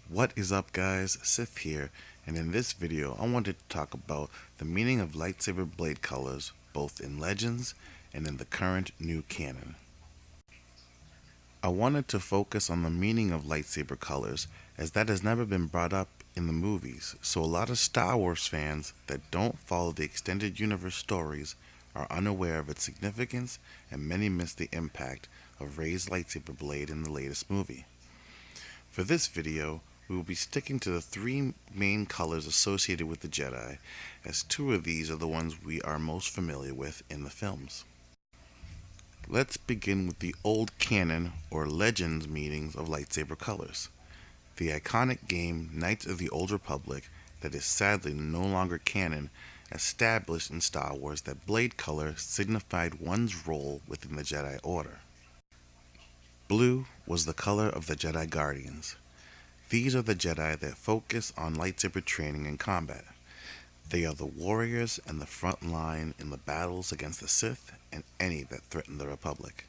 What is up, guys? Sith here, and in this video I wanted to talk about the meaning of lightsaber blade colors both in Legends and in the current new canon. I wanted to focus on the meaning of lightsaber colors as that has never been brought up in the movies, so a lot of Star Wars fans that don't follow the extended universe stories are unaware of its significance, and many miss the impact of Rey's lightsaber blade in the latest movie. For this video, we will be sticking to the three main colors associated with the Jedi, as two of these are the ones we are most familiar with in the films. Let's begin with the old canon or legends meanings of lightsaber colors. The iconic game Knights of the Old Republic, that is sadly no longer canon, established in Star Wars that blade color signified one's role within the Jedi Order. Blue was the color of the Jedi Guardians. These are the Jedi that focus on lightsaber training and combat. They are the warriors and the front line in the battles against the Sith and any that threaten the Republic.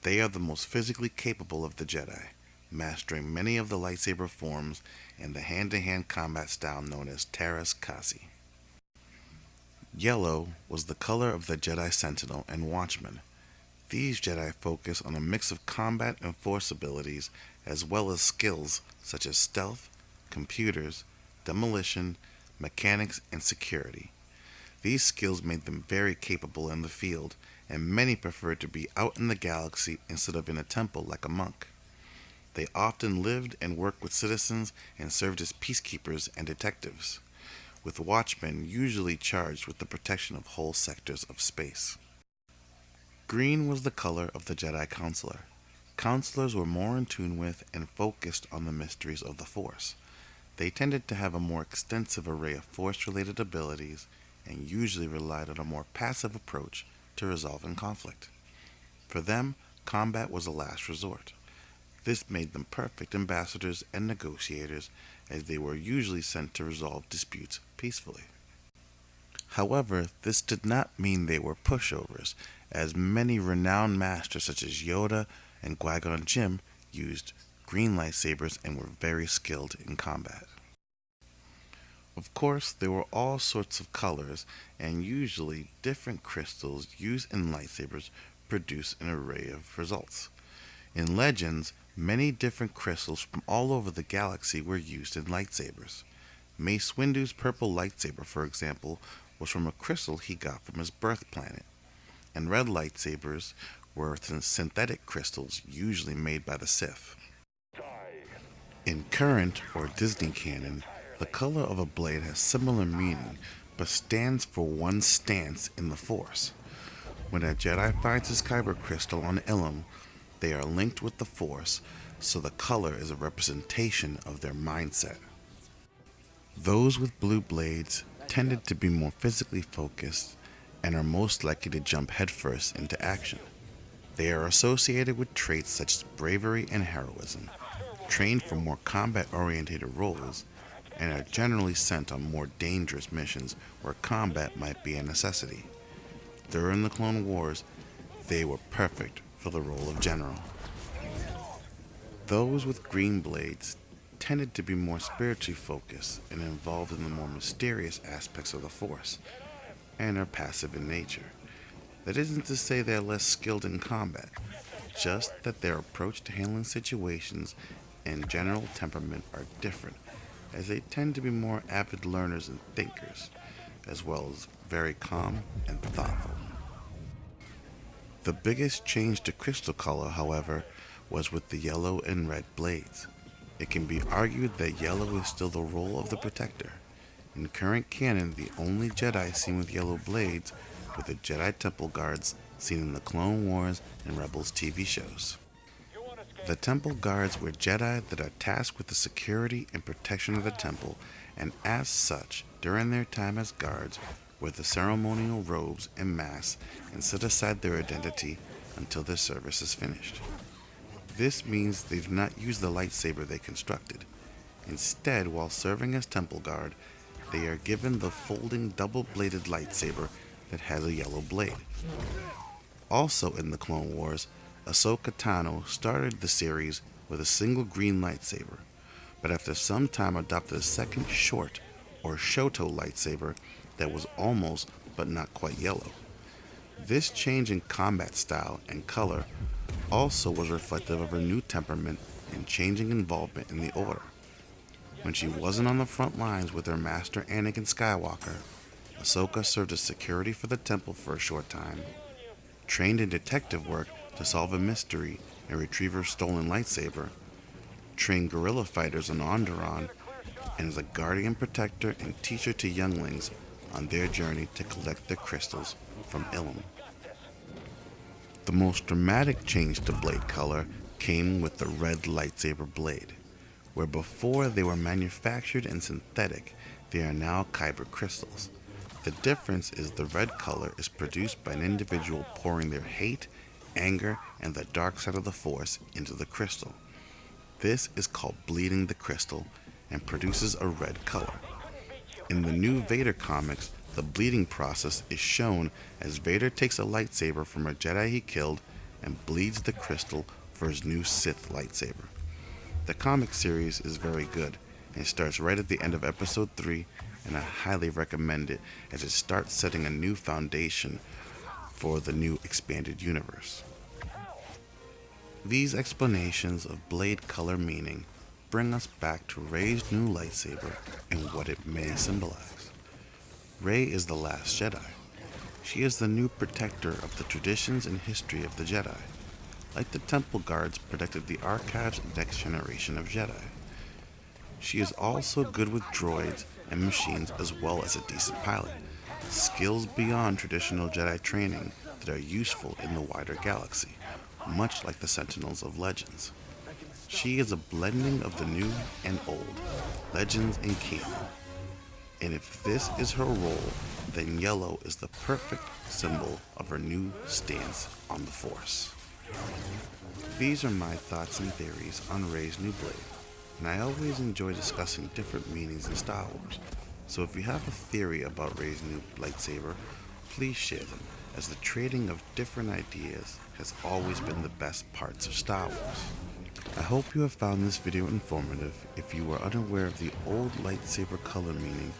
They are the most physically capable of the Jedi, mastering many of the lightsaber forms and the hand-to-hand combat style known as Teras Kasi. Yellow was the color of the Jedi Sentinel and Watchman. These Jedi focus on a mix of combat and force abilities, as well as skills such as stealth, computers, demolition, mechanics, and security. These skills made them very capable in the field, and many preferred to be out in the galaxy instead of in a temple like a monk. They often lived and worked with citizens and served as peacekeepers and detectives, with watchmen usually charged with the protection of whole sectors of space. Green was the color of the Jedi Counselor. Counselors were more in tune with and focused on the mysteries of the Force. They tended to have a more extensive array of Force-related abilities and usually relied on a more passive approach to resolving conflict. For them, combat was a last resort. This made them perfect ambassadors and negotiators, as they were usually sent to resolve disputes peacefully. However, this did not mean they were pushovers, as many renowned masters such as Yoda and Qui-Gon Jinn used green lightsabers and were very skilled in combat. Of course, there were all sorts of colors, and usually different crystals used in lightsabers produce an array of results. In Legends, many different crystals from all over the galaxy were used in lightsabers. Mace Windu's purple lightsaber, for example, was from a crystal he got from his birth planet, and red lightsabers were synthetic crystals usually made by the Sith. In current or Disney canon, the color of a blade has similar meaning, but stands for one's stance in the Force. When a Jedi finds his kyber crystal on Ilum, they are linked with the Force, so the color is a representation of their mindset. Those with blue blades tended to be more physically focused and are most likely to jump headfirst into action. They are associated with traits such as bravery and heroism, trained for more combat-oriented roles, and are generally sent on more dangerous missions where combat might be a necessity. During the Clone Wars, they were perfect for the role of general. Those with green blades tended to be more spiritually focused and involved in the more mysterious aspects of the Force, and are passive in nature. That isn't to say they're less skilled in combat, just that their approach to handling situations and general temperament are different, as they tend to be more avid learners and thinkers, as well as very calm and thoughtful. The biggest change to crystal color, however, was with the yellow and red blades. It can be argued that yellow is still the role of the protector. In current canon, the only Jedi seen with yellow blades were the Jedi Temple Guards seen in the Clone Wars and Rebels TV shows. The Temple Guards were Jedi that are tasked with the security and protection of the temple, and as such, during their time as guards, wear the ceremonial robes and masks and set aside their identity until their service is finished. This means they do not use the lightsaber they constructed. Instead, while serving as Temple Guard, they are given the folding double-bladed lightsaber that has a yellow blade. Also in the Clone Wars, Ahsoka Tano started the series with a single green lightsaber, but after some time adopted a second short or Shoto lightsaber that was almost but not quite yellow. This change in combat style and color also was reflective of her new temperament and changing involvement in the Order. When she wasn't on the front lines with her master Anakin Skywalker, Ahsoka served as security for the temple for a short time, trained in detective work to solve a mystery and retrieve her stolen lightsaber, trained guerrilla fighters on Onderon, and is a guardian protector and teacher to younglings on their journey to collect the crystals from Ilum. The most dramatic change to blade color came with the red lightsaber blade, where before they were manufactured and synthetic, they are now kyber crystals. The difference is the red color is produced by an individual pouring their hate, anger, and the dark side of the Force into the crystal. This is called bleeding the crystal and produces a red color. In the new Vader comics, the bleeding process is shown as Vader takes a lightsaber from a Jedi he killed and bleeds the crystal for his new Sith lightsaber. The comic series is very good and starts right at the end of episode 3, and I highly recommend it as it starts setting a new foundation for the new expanded universe. These explanations of blade color meaning bring us back to Rey's new lightsaber and what it may symbolize. Rey is the last Jedi. She is the new protector of the traditions and history of the Jedi, like the Temple Guards protected the archives and next generation of Jedi. She is also good with droids and machines as well as a decent pilot, skills beyond traditional Jedi training that are useful in the wider galaxy, much like the Sentinels of Legends. She is a blending of the new and old, Legends and canon. And if this is her role, then yellow is the perfect symbol of her new stance on the Force. These are my thoughts and theories on Rey's new blade, and I always enjoy discussing different meanings in Star Wars, so if you have a theory about Rey's new lightsaber, please share them, as the trading of different ideas has always been the best parts of Star Wars. I hope you have found this video informative if you were unaware of the old lightsaber color meaning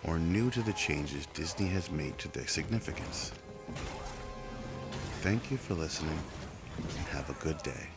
or new to the changes Disney has made to their significance. Thank you for listening, and have a good day.